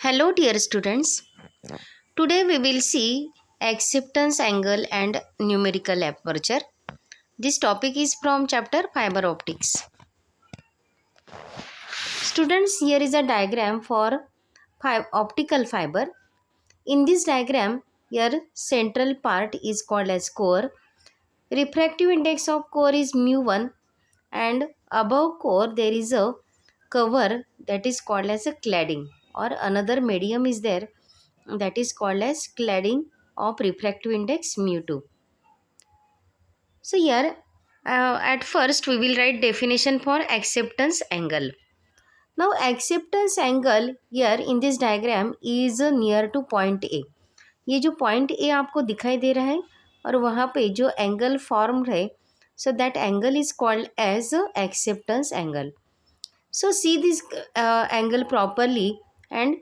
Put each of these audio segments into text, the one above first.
Hello, dear students. Today we will see acceptance angle and numerical aperture. This topic is from chapter fiber optics. Students, here is a diagram for optical fiber. In this diagram, your central part is called as core. Refractive index of core is mu1, and above core there is a cover that is called as a cladding, or another medium is there that is called as cladding of refractive index mu2. So here at first we will write definition for acceptance angle. Now acceptance angle here in this diagram is near to point A. ये जो point A आपको दिखाई दे रहा है और वहाँ पे जो एंगल फॉर्म है, so that angle is called as acceptance angle. So see this angle properly, and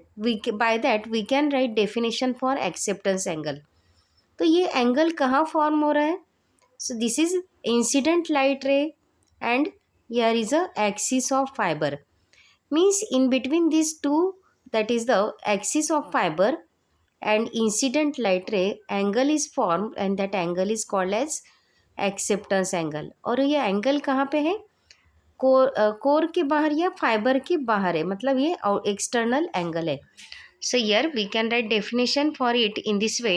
by that we can write definition for acceptance angle. तो ये एंगल कहाँ फॉर्म हो रहा है? So this is incident light ray, and here is a axis of fiber. Means in between these two, that is the axis of fiber and incident light ray, angle is formed, and that angle is called as acceptance angle. और ये angle कहाँ पे है? Core के बाहर या fibre के बाहर है, मतलब ये एक्सटर्नल एंगल है. So here we can write definition for it in this way.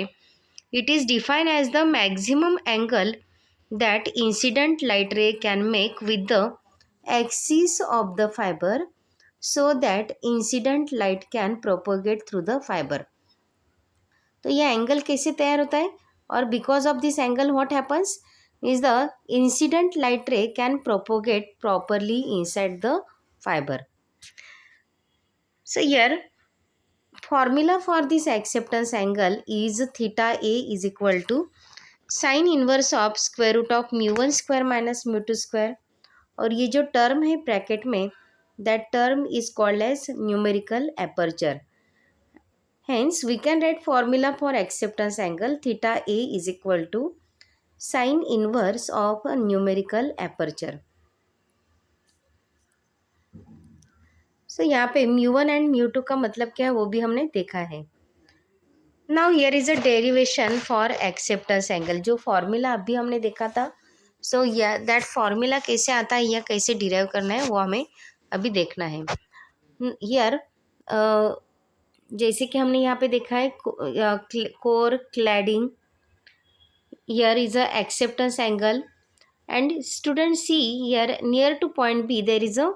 It is defined as the maximum angle that incident light ray can make with the axis of the fiber so that incident light can propagate through the fiber. तो यह angle कैसे तैयार होता है? और because of this angle what happens is the incident light ray can propagate properly inside the fiber. So here formula for this acceptance angle is theta A is equal to sin inverse of square root of mu1 square minus mu2 square. और ये जो term है bracket में, that term is called as numerical aperture. Hence we can write formula for acceptance angle theta A is equal to sin inverse of a numerical aperture. So यहाँ पे mu1 and mu2 का मतलब क्या है वो भी हमने देखा है. Now here is a derivation for acceptance angle. जो फॉर्मूला अभी हमने देखा था, सो या दैट फॉर्मूला कैसे आता है या कैसे डिराइव करना है वो हमें अभी देखना है. हियर जैसे कि हमने यहाँ पे देखा है core cladding, here is a acceptance angle, and student see here near to point B there is a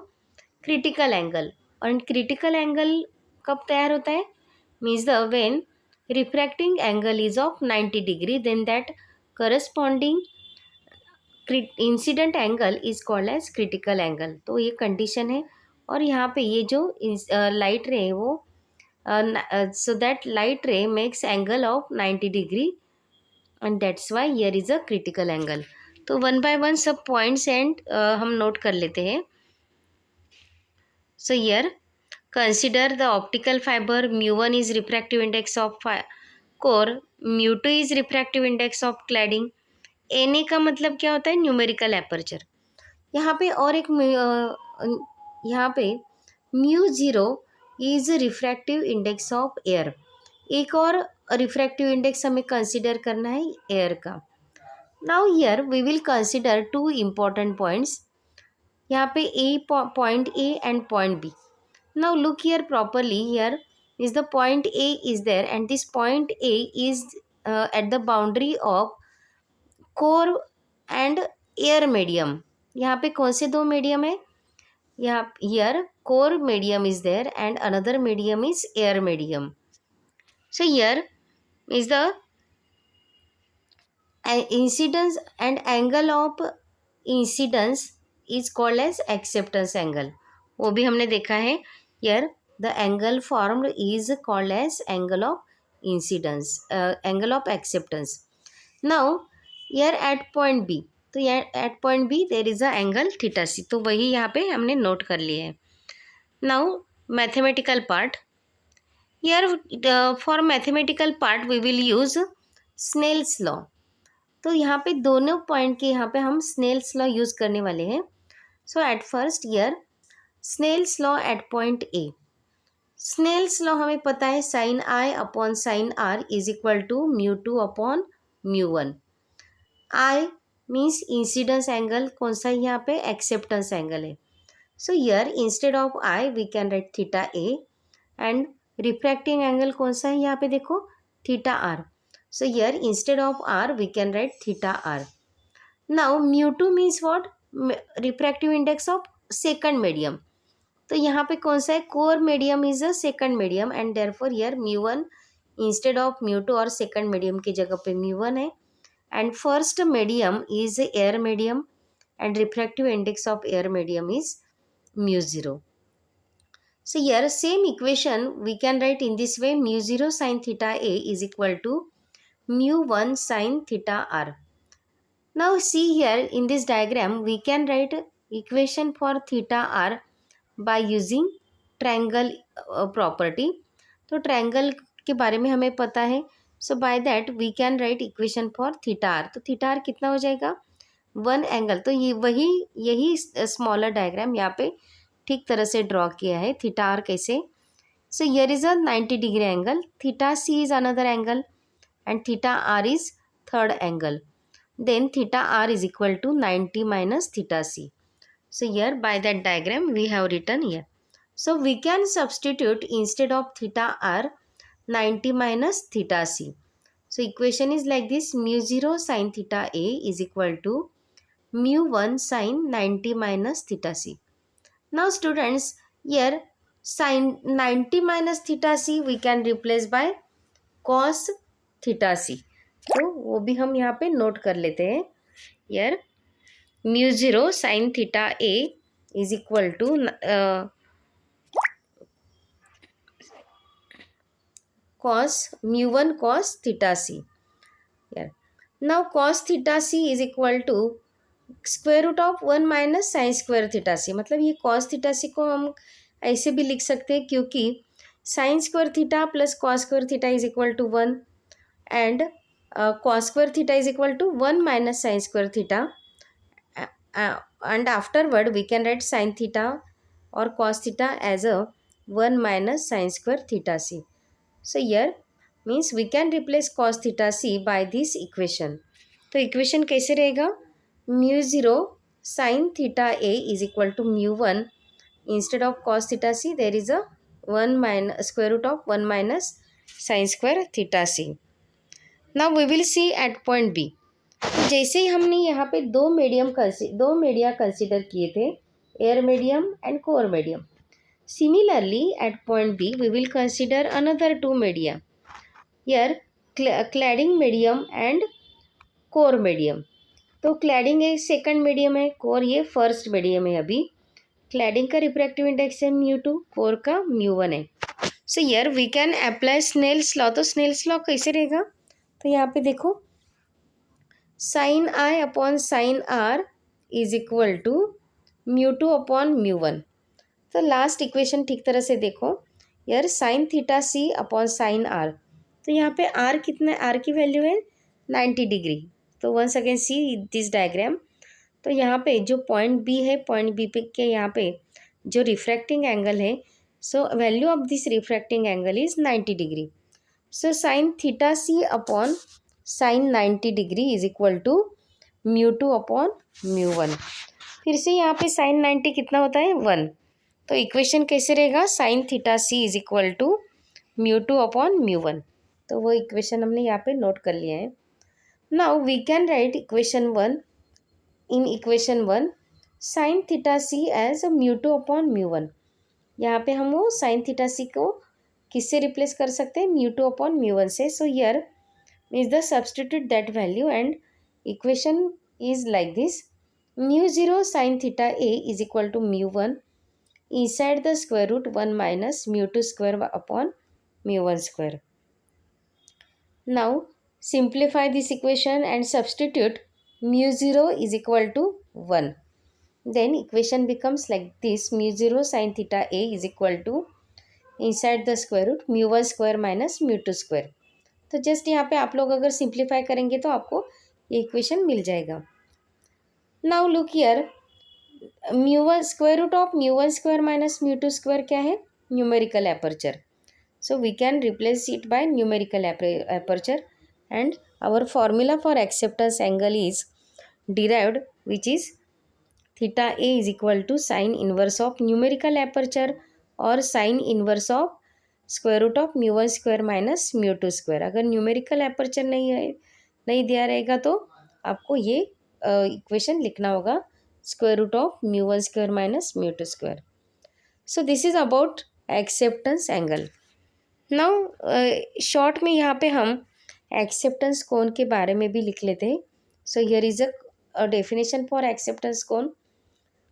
critical angle. और क्रिटिकल एंगल कब तैयार होता है? Means the when refracting angle is of 90 degree, then that corresponding incident angle is called as critical angle. तो ये condition है. और यहाँ पे ये जो लाइट रे है वो सो दैट लाइट रे makes angle of 90 degree, and that's why here is a critical angle. तो वन बाय वन सब पॉइंट्स एंड हम नोट कर लेते हैं. So here consider the optical fiber. mu1 is refractive index of core, mu2 is refractive index of cladding. Na का मतलब क्या होता है? Numerical aperture. यहाँ पे और एक यहाँ पे mu0 is refractive index of air. एक और रिफ्रैक्टिव इंडेक्स हमें कंसिडर करना है एयर का. Now here we will consider two important points. यहाँ पे point A and point B. Now look here properly. Here is the point A is there, and this point A is at the boundary of core and air medium. यहाँ पे कौन से दो medium है? यहाँ here core medium is there and another medium is air medium. So here is the incidence and angle of incidence is called as acceptance angle. वो भी हमने देखा है. Here the angle formed is called as angle of incidence, angle of acceptance. Now here at point B, तो at point B there is a angle theta c. तो वही यहाँ पे हमने नोट कर लिया है. Now mathematical part. Here for mathematical part we will use Snell's law. तो यहाँ पे दोनों पॉइंट के यहाँ पे हम Snell's law यूज़ करने वाले हैं. So at first here Snell's law at point A. Snell's law हमें पता है sine I upon sine R is equal to mu two upon mu one. I means incidence angle, कौन सा यहाँ पे एक्सेप्टेंस एंगल है। So here instead of I we can write theta A and refracting angle कौन सा है यहाँ पे देखो theta R. So here instead of R we can write theta R. Now mu two means what, refractive index of second medium. तो यहाँ पे कौन सा है, core medium is a second medium and therefore here mu one instead of mu two और second medium की जगह पे म्यू वन है। And first medium is air medium and refractive index of air medium is mu zero. So here same equation we can write in this way, mu 0 sin theta a is equal to mu 1 sin theta r. Now see here in this diagram we can write equation for theta r by using triangle property. तो triangle के बारे में हमें पता है. So by that we can write equation for theta r. तो theta r कितना हो जाएगा, वन एंगल. तो ये यही स्मॉलर डायग्राम यहाँ पे ठीक तरह से ड्रॉ किया है. थीटा आर कैसे, so here is a 90 degree angle, theta C is another angle and theta R is third angle. Then theta R is equal to 90 minus theta C. So here by that diagram we have written here. So we can substitute instead of theta R 90 minus theta C. So equation is like this, mu 0 sin theta a is equal to mu 1 sin 90 minus theta c. Now students, here sin 90 minus theta c we can replace by cos theta c. तो वो भी हम यहाँ पे note कर लेते हैं. Here mu 0 sin theta a is equal to cos mu 1 cos theta c. Here now cos theta c is equal to square root of 1 minus sine square theta c. मतलब ये कॉस थीटा सी को हम ऐसे भी लिख सकते हैं क्योंकि sine square theta plus cos square theta is equal to 1 and cos square theta is equal to 1 minus sine square theta and afterward we can write sine theta और cos theta as a 1 minus sine square theta C. So here means we can replace cos theta c by this equation. तो equation कैसे रहेगा, mu 0 sin theta a is equal to mu 1 instead of cos theta c there is a 1 minus square root of 1 minus sin square theta c. Now we will see at point B. तो जैसे ही हमने यहाँ पे दो media consider किए थे, air medium and core medium. Similarly at point B we will consider another two media, here cladding medium and core medium. तो cladding एक सेकंड मीडियम है, कोर ये फर्स्ट मीडियम है. अभी क्लैडिंग का रिफ्रैक्टिव इंडेक्स है म्यू टू, कोर का mu one है. So here we can apply Snell's law. तो स्नेल्स लॉ कैसे रहेगा, तो यहाँ पे देखो sine I upon sine R is equal to mu two upon mu one. तो लास्ट इक्वेशन ठीक तरह से देखो, यार sine theta C upon sine R. तो यहाँ पे आर कितना, आर की वैल्यू है 90 डिग्री. तो once again see this diagram. तो यहाँ पे जो पॉइंट बी है, पॉइंट बी पे के यहाँ पे जो रिफ्रैक्टिंग एंगल है, so value of this refracting angle is 90 degree. So sine theta C upon sine 90 degree is equal to mu two upon mu one. फिर से यहाँ पे साइन 90 कितना होता है 1. तो इक्वेशन कैसे रहेगा, sine theta C is equal to mu two upon mu one. तो वो इक्वेशन हमने यहाँ पे नोट कर लिया है. Now we can write equation 1. In equation 1 sin theta c as mu 2 upon mu 1. यहाँ पे हम वो sin theta c को किससे रिप्लेस कर सकते हैं, mu 2 upon mu 1 से. So here is the substitute that value and equation is like this, mu 0 sin theta a is equal to mu 1 inside the square root 1 minus mu 2 square upon mu 1 square. Now simplify this equation and substitute mu 0 is equal to 1. Then equation becomes like this, mu 0 sin theta a is equal to inside the square root mu 1 square minus mu 2 square. तो just यहाँ पे आप लोग अगर simplify करेंगे तो आपको ये इक्वेशन मिल जाएगा. Now look here, mu 1 square root of mu 1 square minus mu 2 square क्या है numerical aperture. So we can replace it by numerical aperture, and our formula for acceptance angle is derived, which is theta A is equal to sine inverse of numerical aperture or sine inverse of square root of mu one square minus mu two square. अगर numerical aperture नहीं दिया रहेगा तो आपको ये equation लिखना होगा square root of mu one square minus mu two square. So this is about acceptance angle. Now short में यहाँ पे हम एक्सेप्टेंस कोण के बारे में भी लिख लेते हैं. So here is a definition for acceptance कोण.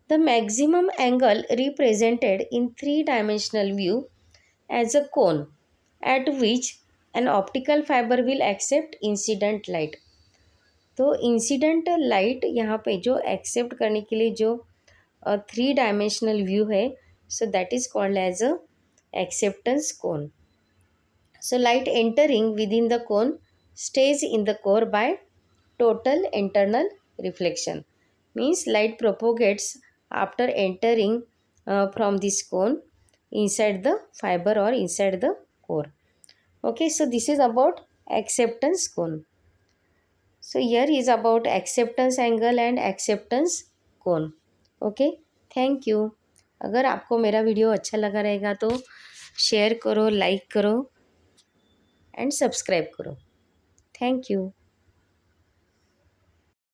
The maximum angle represented in 3-dimensional view as a cone at which an optical fiber will accept incident light. तो इंसिडेंट लाइट यहाँ पे जो एक्सेप्ट करने के लिए जो 3-dimensional व्यू है, so that is called as a acceptance cone. So light entering within the cone stays in the core by total internal reflection. Means light propagates after entering from this cone inside the fiber or inside the core. Okay, so this is about acceptance cone. So here is about acceptance angle and acceptance cone. Okay, thank you. अगर आपको मेरा video अच्छा लगा रहेगा तो share करो, like करो and subscribe करो. Thank you.